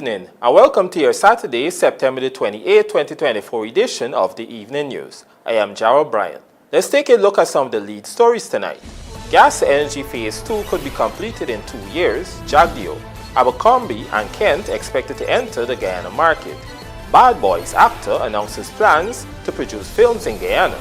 evening and welcome to your Saturday, September the 28th, 2024 edition of the Evening News. I am Jarrell Bryan. Let's take a look at some of the lead stories tonight. Gas to Energy Phase 2 could be completed in 2 years, JAGDEO. Abercrombie and Kent expected to enter the Guyana market. Bad Boys actor announces plans to produce films in Guyana.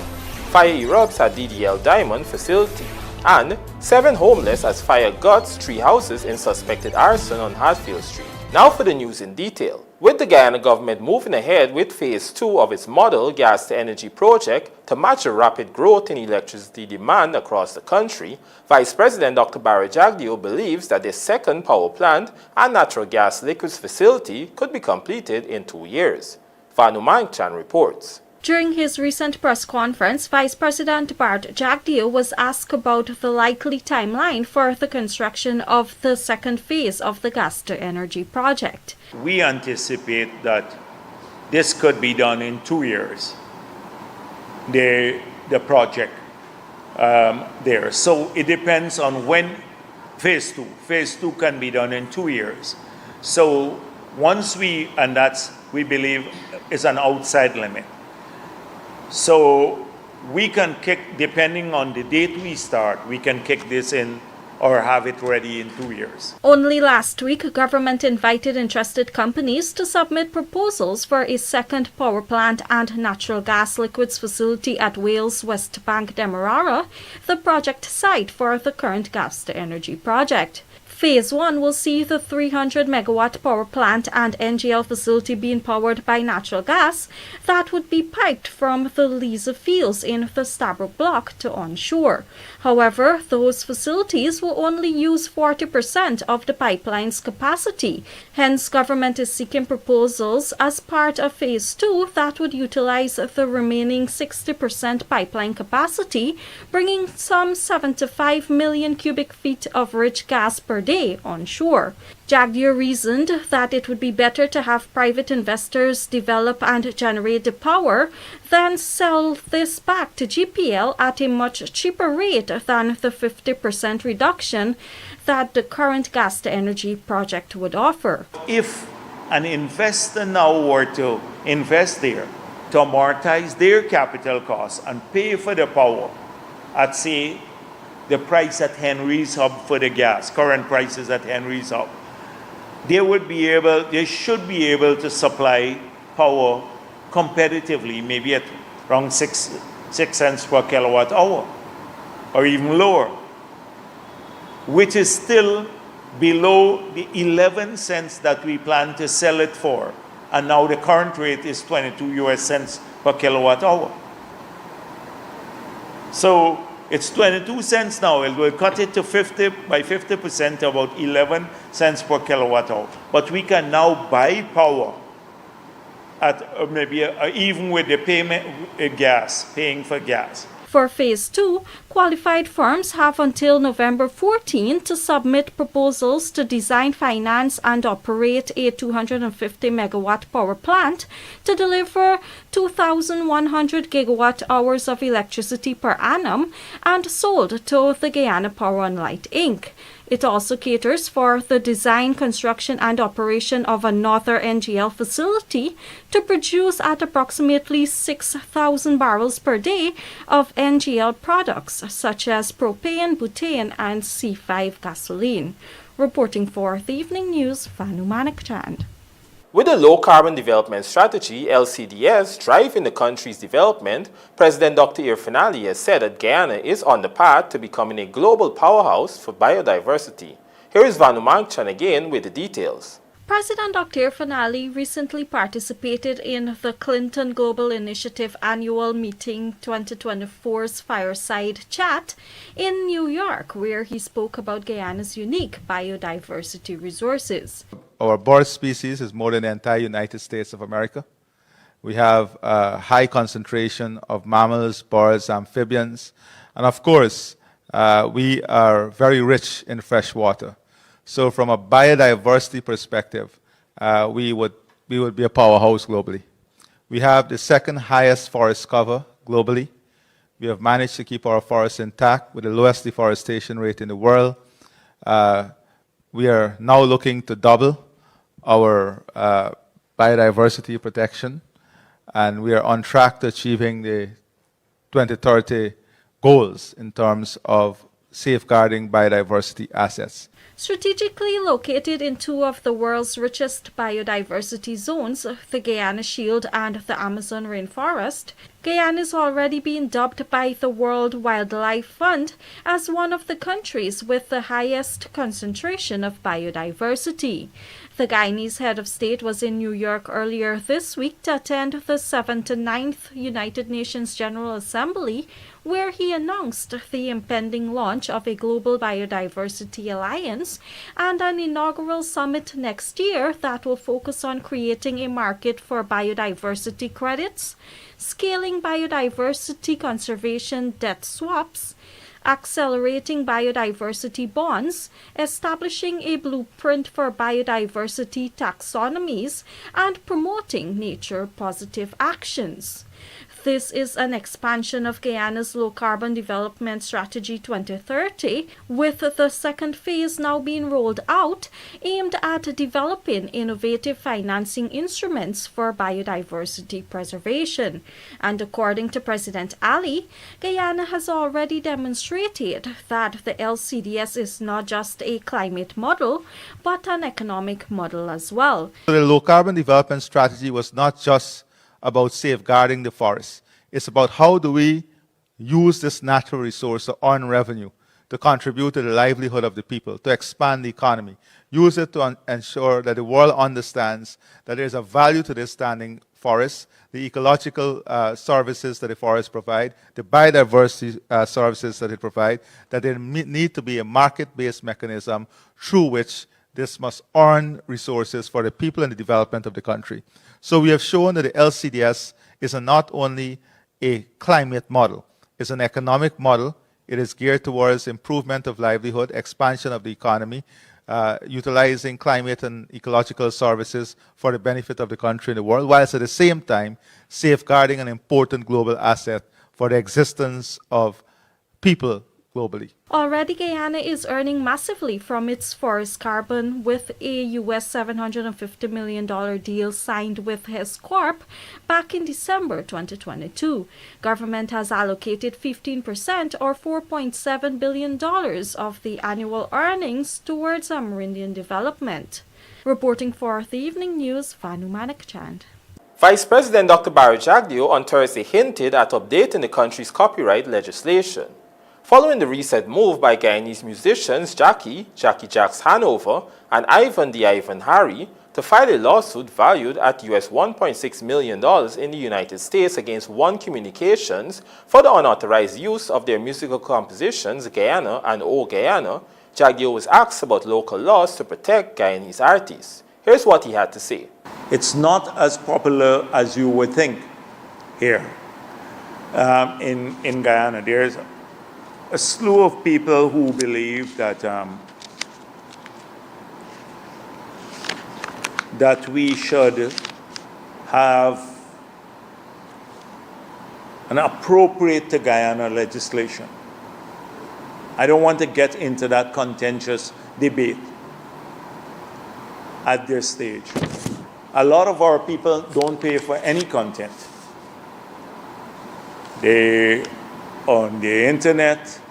Fire erupts at DDL Diamond facility. And 7 homeless as fire guts 3 houses in suspected arson on HADFIELD Street. Now for the news in detail. With the Guyana government moving ahead with Phase 2 of its model gas-to-energy project to match the rapid growth in electricity demand across the country, Vice President Dr. JAGDEO believes that the second power plant and natural gas liquids facility could be completed in 2 years. Vanu Mangchan reports. During his recent press conference, Vice President JAGDEO was asked about the likely timeline for the construction of the second phase of the gas-to-energy project. We anticipate that this could be done in 2 years, the project there. So it depends on when phase 2 can be done in 2 years. So once and we believe is an outside limit. So we can kick, depending on the date we start, we can kick this in or have it ready in 2 years. Only last week, government invited interested companies to submit proposals for a second power plant and natural gas liquids facility at Wales West Bank Demerara, the project site for the current gas-to-energy project. Phase 1 will see the 300-megawatt power plant and NGL facility being powered by natural gas that would be piped from the Liza fields in the Stabroek block to onshore. However, those facilities will only use 40% of the pipeline's capacity. Hence, government is seeking proposals as part of Phase 2 that would utilize the remaining 60% pipeline capacity, bringing some 75 million cubic feet of rich gas per day onshore. JAGDEO reasoned that it would be better to have private investors develop and generate the power than sell this back to GPL at a much cheaper rate than the 50% reduction that the current gas-to-energy project would offer. If an investor now were to invest there to amortize their capital costs and pay for the power at, say, the price at Henry's Hub for the gas, current prices at Henry's Hub, they should be able to supply power competitively, maybe at around 6 cents per kilowatt hour, or even lower, which is still below the 11 cents that we plan to sell it for. And now the current rate is 22 US cents per kilowatt hour. So it's 22 cents now. It will cut it to 50% to about 11 cents per kilowatt hour. But we can now buy power at maybe even with the paying for gas. For Phase 2, qualified firms have until November 14 to submit proposals to design, finance, and operate a 250-megawatt power plant to deliver 2,100 gigawatt hours of electricity per annum and sold to the Guyana Power and Light, Inc. It also caters for the design, construction, and operation of another NGL facility to produce at approximately 6,000 barrels per day of NGL products such as propane, butane, and C5 gasoline. Reporting for the Evening News, Vanu Manakchand. With the Low Carbon Development Strategy, LCDS, driving the country's development, President Dr. Irfanali has said that Guyana is on the path to becoming a global powerhouse for biodiversity. Here is Vanu Mangchan again with the details. President Dr. Irfanali recently participated in the Clinton Global Initiative Annual Meeting 2024's Fireside Chat in New York, where he spoke about Guyana's unique biodiversity resources. Our bird species is more than the entire United States of America. We have a high concentration of mammals, birds, amphibians, and of course, we are very rich in fresh water. So from a biodiversity perspective, we would be a powerhouse globally. We have the second highest forest cover globally. We have managed to keep our forests intact with the lowest deforestation rate in the world. We are now looking to double our biodiversity protection, and we are on track to achieving the 2030 goals in terms of safeguarding biodiversity assets. Strategically located in two of the world's richest biodiversity zones, the Guyana Shield and the Amazon rainforest, Guyana is already being dubbed by the World Wildlife Fund as one of the countries with the highest concentration of biodiversity. The Guyanese head of state was in New York earlier this week to attend the 79th United Nations General Assembly, where he announced the impending launch of a global biodiversity alliance and an inaugural summit next year that will focus on creating a market for biodiversity credits, scaling biodiversity conservation debt swaps, accelerating biodiversity bonds, establishing a blueprint for biodiversity taxonomies, and promoting nature-positive actions. This is an expansion of Guyana's Low-Carbon Development Strategy 2030, with the second phase now being rolled out, aimed at developing innovative financing instruments for biodiversity preservation. And according to President Ali, Guyana has already demonstrated that the LCDS is not just a climate model, but an economic model as well. The Low-Carbon Development Strategy was not just about safeguarding the forest. It's about how do we use this natural resource to earn revenue, to contribute to the livelihood of the people, to expand the economy. Use it to ensure that the world understands that there is a value to this standing forest, the ecological services that the forests provide, the biodiversity services that it provides, that there need to be a market-based mechanism through which this must earn resources for the people and the development of the country. So we have shown that the LCDS is not only a climate model, it's an economic model. It is geared towards improvement of livelihood, expansion of the economy, utilizing climate and ecological services for the benefit of the country and the world, whilst at the same time safeguarding an important global asset for the existence of people globally. Already, Guyana is earning massively from its forest carbon, with a US $750 million deal signed with Hess Corp back in December 2022. Government has allocated 15% or $4.7 billion of the annual earnings towards Amerindian development. Reporting for the Evening News, Vanu Manakchand. Vice President Dr. Barry JAGDEO on Thursday hinted at updating the country's copyright legislation. Following the recent move by Guyanese musicians Jackie Jacks Hanover, and Ivan the Ivan Harry to file a lawsuit valued at US $1.6 million in the United States against One Communications for the unauthorized use of their musical compositions Guyana and O Guyana, JAGDEO was asked about local laws to protect Guyanese artists. Here's what he had to say. It's not as popular as you would think here in Guyana. There's a slew of people who believe that that we should have an appropriate to Guyana legislation. I don't want to get into that contentious debate at this stage. A lot of our people don't pay for any content. They on the internet,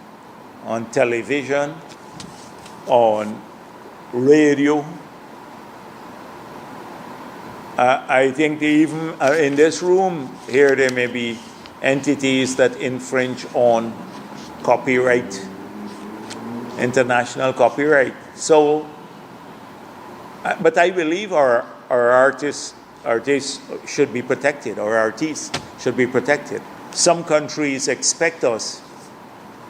on television, on radio. I think they even in this room here there may be entities that infringe on copyright, international copyright. So, but I believe our artists should be protected. Our artists should be protected. Some countries expect us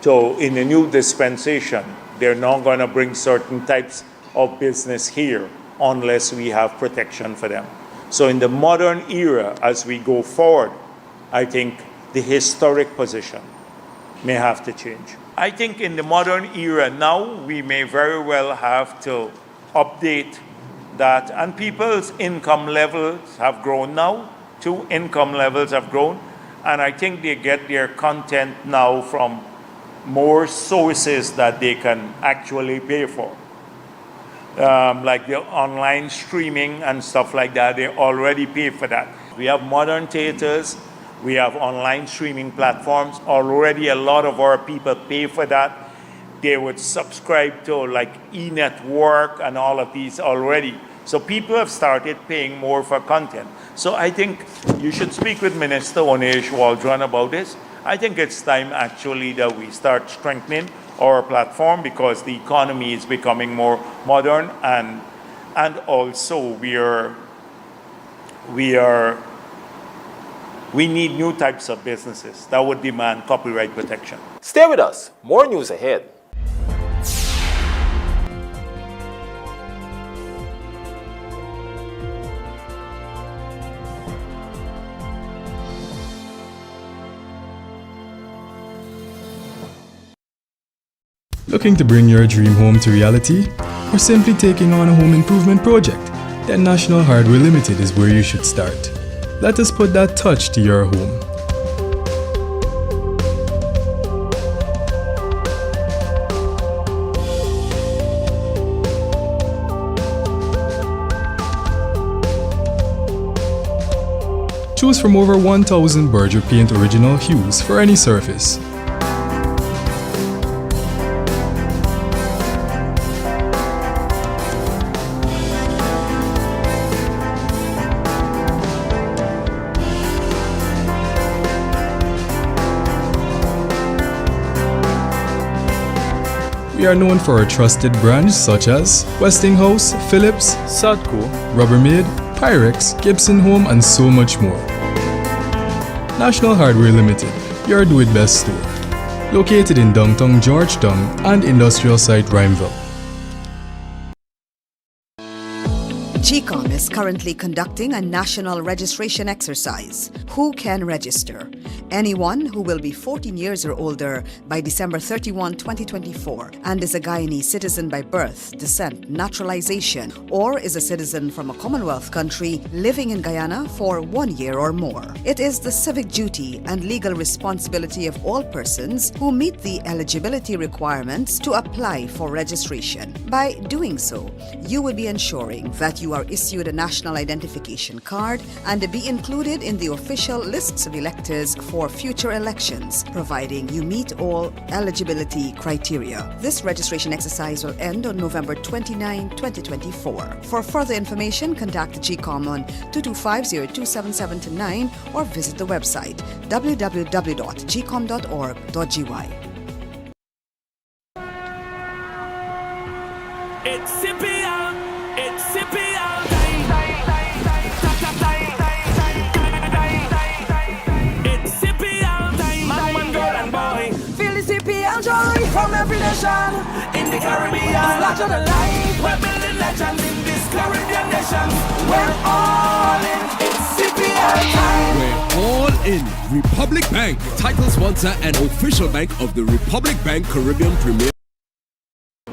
to, in a new dispensation, they're not going to bring certain types of business here unless we have protection for them. So in the modern era, as we go forward, I think the historic position may have to change. I think in the modern era now, we may very well have to update that, and people's income levels have grown now, too. Income levels have grown. And I think they get their content now from more sources that they can actually pay for. like the online streaming and stuff like that, they already pay for that. We have modern theaters, we have online streaming platforms. Already a lot of our people pay for that. They would subscribe to like e-network and all of these already. So people have started paying more for content. So I think you should speak with Minister Onesh Waldron about this. I think it's time actually that we start strengthening our platform because the economy is becoming more modern and also we need new types of businesses that would demand copyright protection. Stay with us. More news ahead. Looking to bring your dream home to reality? Or simply taking on a home improvement project? Then National Hardware Limited is where you should start. Let us put that touch to your home. Choose from over 1,000 Berger Paint original hues for any surface. We are known for our trusted brands such as Westinghouse, Philips, Sadco, Rubbermaid, Pyrex, Gibson Home, and so much more. National Hardware Limited, your do-it-best store. Located in downtown Georgetown and industrial site Rhymeville. GCOM is currently conducting a national registration exercise. Who can register? Anyone who will be 14 years or older by December 31, 2024 and is a Guyanese citizen by birth, descent, naturalization, or is a citizen from a Commonwealth country living in Guyana for 1 year or more. It is the civic duty and legal responsibility of all persons who meet the eligibility requirements to apply for registration. By doing so, you will be ensuring that you are issued a national identification card and be included in the official lists of electors for future elections, providing you meet all eligibility criteria. This registration exercise will end on November 29, 2024. For further information, contact GCOM on 225-027729 or visit the website www.gcom.org.gy. It's Scipio, it's Scipio. It's Scipio time, man, girl and boy. Feel the Scipio joy from every nation in the Caribbean. Larger than life, we're building legends in this Caribbean nation. We're all in, it's Scipio time. We're all in. Republic Bank, title sponsor and official bank of the Republic Bank Caribbean Premier.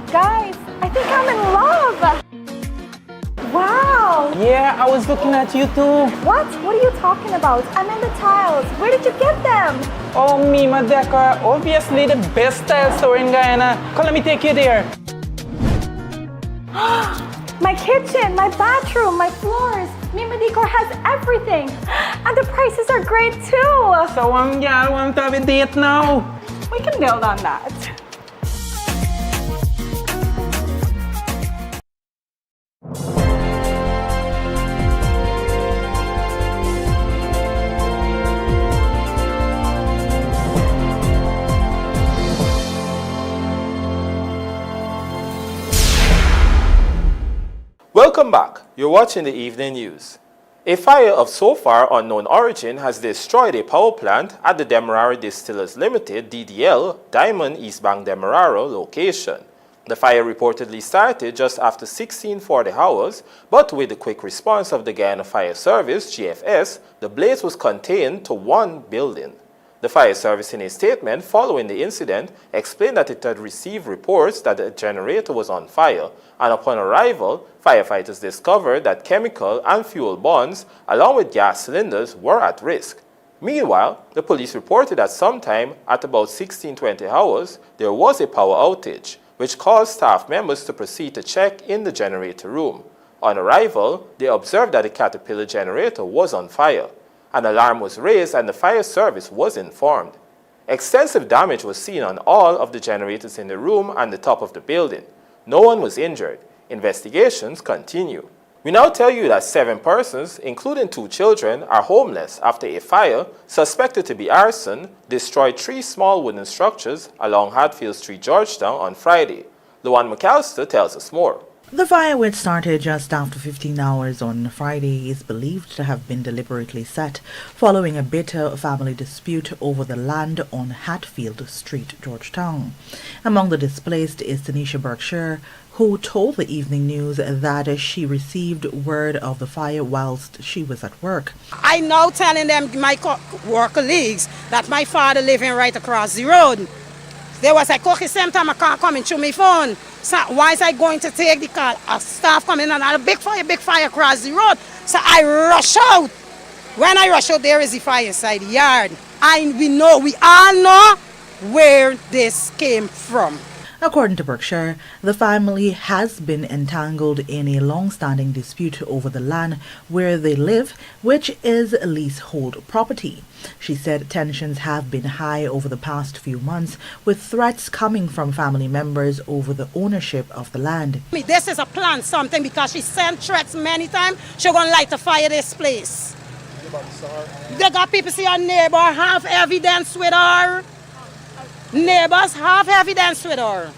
Guys, I think I'm in love! Wow! Yeah, I was looking at you too. What? What are you talking about? I'm in the tiles. Where did you get them? Oh, me, Madeka. Obviously the best tile store in Guyana. Come, let me take you there. My kitchen, my bathroom, my floors. Mima Decor has everything. And the prices are great too. So, yeah, I want to have a date now. We can build on that. Welcome back. You're watching the evening news. A fire of so far unknown origin has destroyed a power plant at the Demerara Distillers Limited (DDL) Diamond East Bank Demerara location. The fire reportedly started just after 1640 hours, but with the quick response of the Guyana Fire Service (GFS), the blaze was contained to one building. The fire service, in a statement following the incident, explained that it had received reports that the generator was on fire, and upon arrival, firefighters discovered that chemical and fuel bonds, along with gas cylinders, were at risk. Meanwhile, the police reported that sometime at about 1620 hours, there was a power outage, which caused staff members to proceed to check in the generator room. On arrival, they observed that the Caterpillar generator was on fire. An alarm was raised and the fire service was informed. Extensive damage was seen on all of the generators in the room and the top of the building. No one was injured. Investigations continue. We now tell you that 7 persons, including 2 children, are homeless after a fire, suspected to be arson, destroyed 3 small wooden structures along Hadfield Street, Georgetown on Friday. Luan McAllister tells us more. The fire, which started just after 15 hours on Friday, is believed to have been deliberately set following a bitter family dispute over the land on Hadfield Street, Georgetown. Among the displaced is Tanisha Berkshire, who told the Evening News that she received word of the fire whilst she was at work. I now telling them, my work colleagues, that my father living right across the road. They was like, okay, same time I can't come in through my phone. So why is I going to take the call? A staff coming in and a big fire across the road. So I rush out. When I rush out, there is the fire inside the yard. And we all know where this came from. According to Berkshire, the family has been entangled in a long-standing dispute over the land where they live, which is leasehold property. She said tensions have been high over the past few months, with threats coming from family members over the ownership of the land. This is a plan, something, because she sent threats many times. She's going to light a fire this place. They got people see her neighbor have evidence with her. Neighbors have evidence with her.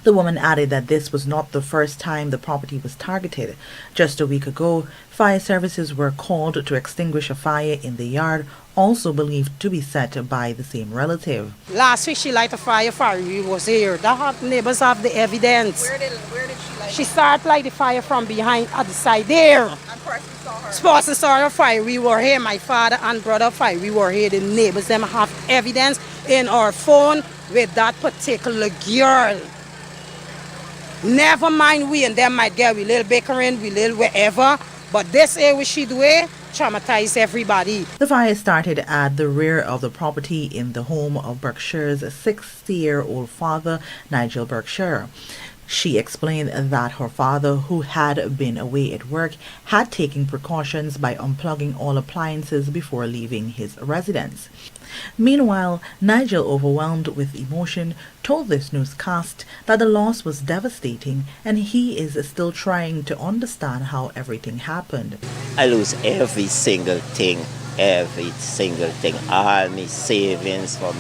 The woman added that this was not the first time the property was targeted. Just a week ago, fire services were called to extinguish a fire in the yard, also believed to be set by the same relative. Last week she lighted a fire, we was here. The neighbors have the evidence. Where did she light? She started light the fire from behind at the side there. And person saw her fire. We were here, my father and brother fire. We were here. The neighbors them have evidence in our phone with that particular girl. Never mind we and them might get we little bickering, we little wherever, but this here what she do traumatize everybody. The fire started at the rear of the property in the home of Berkshire's 60-year-old father, Nigel Berkshire. She explained that her father, who had been away at work, had taken precautions by unplugging all appliances before leaving his residence. Meanwhile, Nigel, overwhelmed with emotion, told this newscast that the loss was devastating and he is still trying to understand how everything happened. I lose every single thing, all my savings from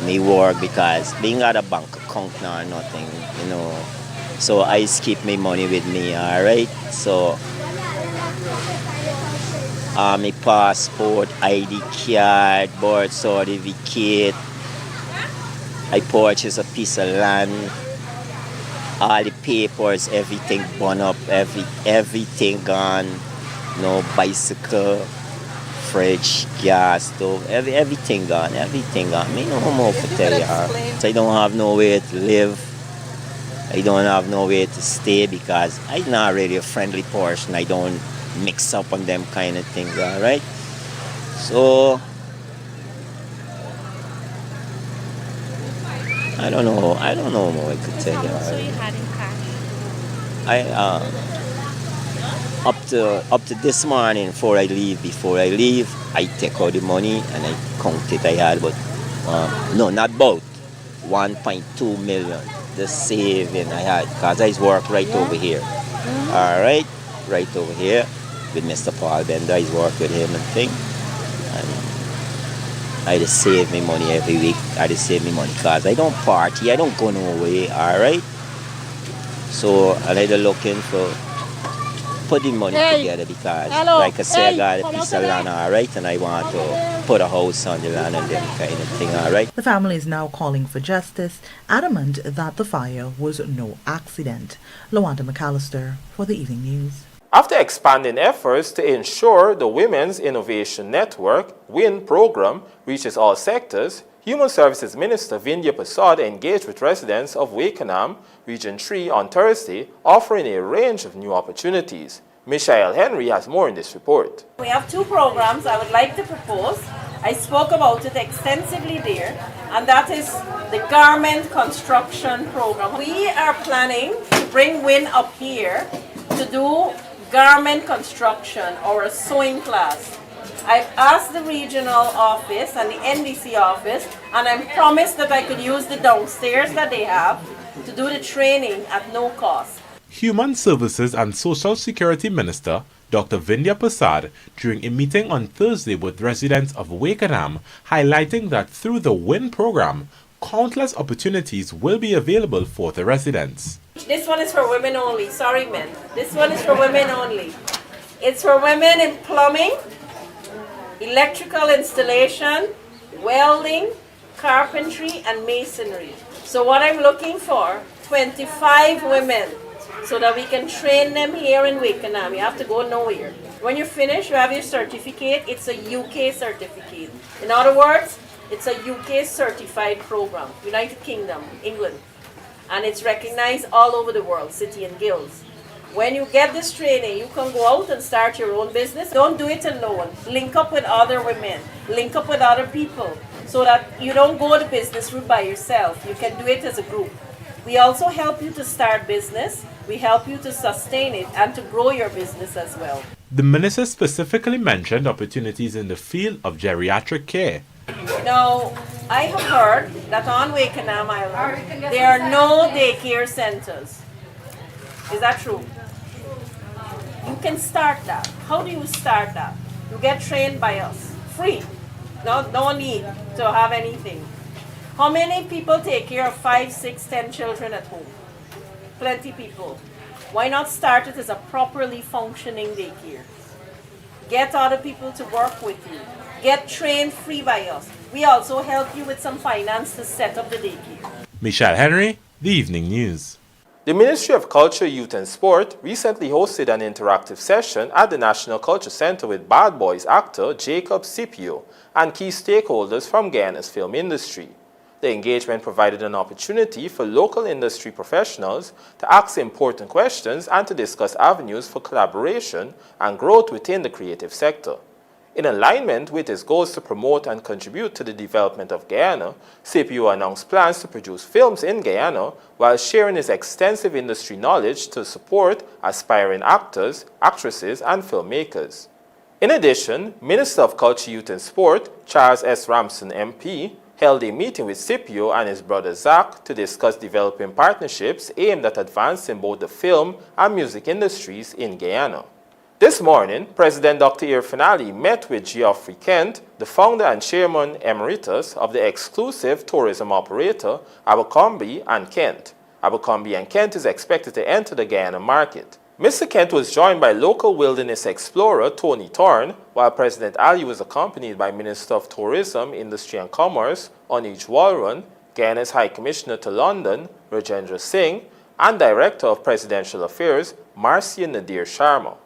me work, because being at a bank account now or nothing, so I keep my money with me, alright? So my passport, ID card, birth certificate, I purchased a piece of land, all the papers, everything burned up, everything gone, no bicycle, fridge, gas stove, everything gone. Me no more to tell you. So I don't have nowhere to live. I don't have nowhere to stay because I'm not really a friendly person. I don't mix up on them kind of things, all right? So I don't know more to tell you. So you had in cash? Up to this morning before I leave, I take out the money and I count it. I had about, not about 1.2 million, the saving I had, because I work right over here. All right, right over here with Mr. Paul Bender. I work with him and thing. And I just save me money every week. I just save me money because I don't party, I don't go nowhere, all right? So I'm either looking for putting money together because, like I say, I got a piece of land, all right, and I want to put a house on the land and them kind of thing, all right. The family is now calling for justice, adamant that the fire was no accident. Lawanda McAllister for the Evening News. After expanding efforts to ensure the Women's Innovation Network WIN program reaches all sectors, Human Services Minister Vindhya Prasad engaged with residents of Wakenham, Region 3 on Thursday, offering a range of new opportunities. Michael Henry has more in this report. We have two programs I would like to propose. I spoke about it extensively there, and that is the garment construction program. We are planning to bring WIN up here to do garment construction or a sewing class. I've asked the regional office and the NDC office, and I'm promised that I could use the downstairs that they have to do the training at no cost. Human Services and Social Security Minister Dr. Vindhya Prasad during a meeting on Thursday with residents of Wakenham, highlighting that through the WIN program, countless opportunities will be available for the residents. This one is for women only, sorry men. This one is for women only. It's for women in plumbing, electrical installation, welding, carpentry, and masonry. So what I'm looking for, 25 women, so that we can train them here in Wakenham. You have to go nowhere. When you finish, you have your certificate. It's a UK certificate. In other words, it's a UK certified program, United Kingdom, England. And it's recognized all over the world, city and guilds. When you get this training, you can go out and start your own business. Don't do it alone. Link up with other women. Link up with other people so that you don't go the business route by yourself. You can do it as a group. We also help you to start business. We help you to sustain it and to grow your business as well. The minister specifically mentioned opportunities in the field of geriatric care. Now, I have heard that on Wakenham Island, there are no daycare centers. Is that true? You can start that. How do you start that? You get trained by us, free. No need to have anything. How many people take care of 5, 6, 10 children at home? Plenty people. Why not start it as a properly functioning daycare? Get other people to work with you. Get trained free by us. We also help you with some finance to set up the daycare. Michelle Henry, The Evening News. The Ministry of Culture, Youth and Sport recently hosted an interactive session at the National Culture Center with Bad Boys actor Jacob Scipio and key stakeholders from Guyana's film industry. The engagement provided an opportunity for local industry professionals to ask important questions and to discuss avenues for collaboration and growth within the creative sector. In alignment with its goals to promote and contribute to the development of Guyana, Scipio announced plans to produce films in Guyana while sharing his extensive industry knowledge to support aspiring actors, actresses, and filmmakers. In addition, Minister of Culture, Youth and Sport, Charles S. Ramson, MP, held a meeting with Scipio and his brother Zach to discuss developing partnerships aimed at advancing both the film and music industries in Guyana. This morning, President Dr. Irfan met with Geoffrey Kent, the founder and chairman emeritus of the exclusive tourism operator Abercrombie and Kent. Abercrombie and Kent is expected to enter the Guyana market. Mr. Kent was joined by local wilderness explorer Tony Thorne, while President Ali was accompanied by Minister of Tourism, Industry and Commerce Onish Walrun, Guyana's High Commissioner to London Rajendra Singh, and Director of Presidential Affairs Marcia Nadir Sharma.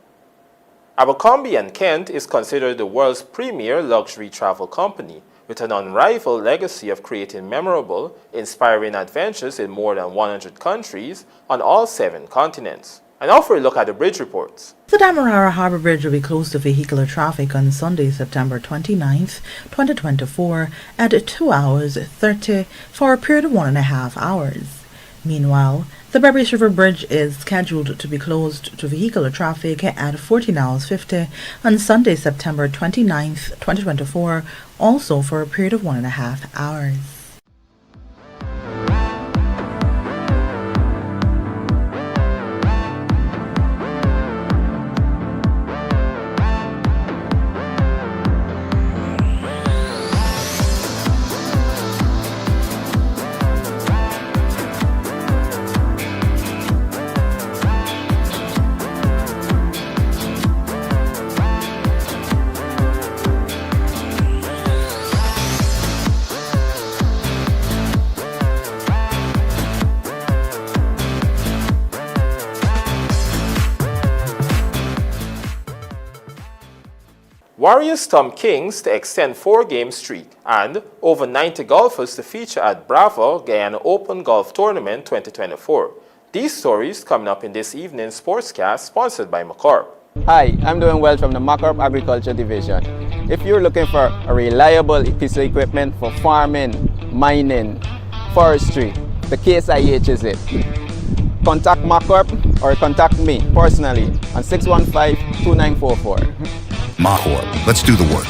Abercrombie & Kent is considered the world's premier luxury travel company, with an unrivaled legacy of creating memorable, inspiring adventures in more than 100 countries on all 7 continents. And now for a look at the bridge reports. The Demerara Harbour Bridge will be closed to vehicular traffic on Sunday, September 29th, 2024 at 2 hours 30 for a period of 1.5 hours. Meanwhile, the Berbice River Bridge is scheduled to be closed to vehicular traffic at 14 hours 50 on Sunday, September 29th, 2024, also for a period of 1.5 hours. Warriors Tom Kings to extend 4-game streak, and over 90 golfers to feature at Bravo Guyana Open Golf Tournament 2024. These stories coming up in this evening's sportscast sponsored by McCorp. Hi, I'm doing well from the Macrop Agriculture Division. If you're looking for a reliable piece of equipment for farming, mining, forestry, the Case IH is it. Contact Macrop or contact me personally on 615-2944. Macrop, let's do the work.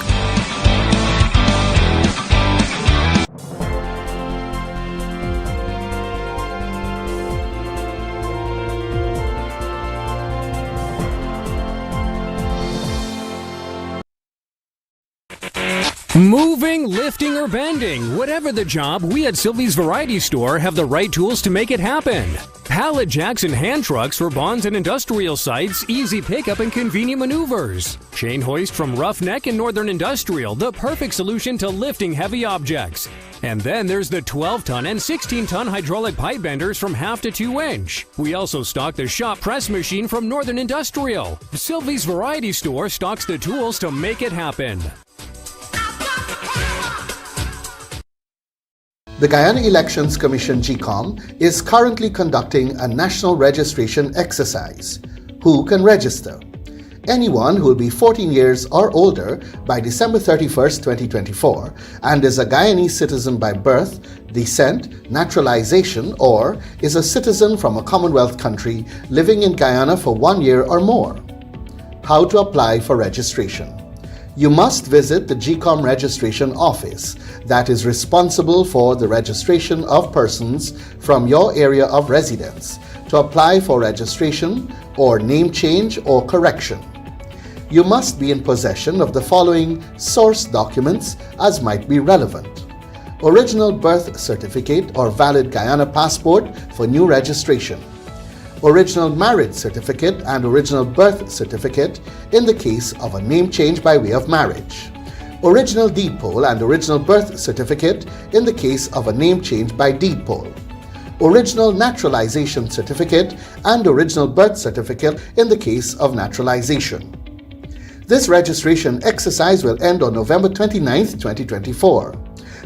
Moving, lifting, or bending, whatever the job, we at Sylvie's Variety Store have the right tools to make it happen. Pallet jacks and hand trucks for bonds and industrial sites, easy pickup and convenient maneuvers. Chain hoist from Roughneck and Northern Industrial, the perfect solution to lifting heavy objects. And then there's the 12-ton and 16-ton hydraulic pipe benders from 1/2 to 2 inch. We also stock the shop press machine from Northern Industrial. Sylvie's Variety Store stocks the tools to make it happen. The Guyana Elections Commission GCOM is currently conducting a national registration exercise. Who can register? Anyone who will be 14 years or older by December 31st, 2024 and is a Guyanese citizen by birth, descent, naturalization, or is a citizen from a Commonwealth country living in Guyana for 1 year or more. How to apply for registration? You must visit the GCOM registration office that is responsible for the registration of persons from your area of residence to apply for registration or name change or correction. You must be in possession of the following source documents as might be relevant: original birth certificate or valid Guyana passport for new registration, original marriage certificate and original birth certificate in the case of a name change by way of marriage, original deed poll and original birth certificate in the case of a name change by deed poll, original naturalization certificate and original birth certificate in the case of naturalization. This registration exercise will end on November 29th, 2024.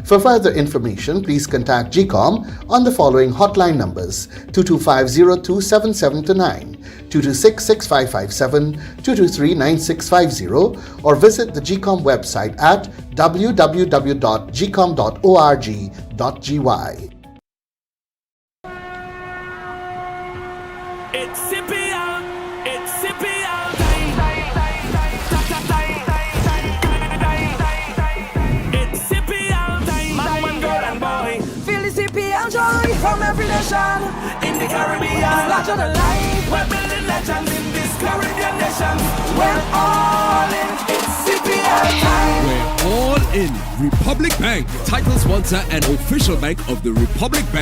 For further information, please contact GCOM on the following hotline numbers: 225-027729, 226-6557, 223-9650, or visit the GCOM website at www.gcom.org.gy. It's Scipio, it's Scipio. It's Scipio time. Man, girl, and boy. Feel the Scipio joy from every nation in the Caribbean. Larger than life. We're building legends in this Caribbean nation. We're all in. It's Scipio time. We're all in. Republic Bank, title sponsor and official bank of the Republic Bank.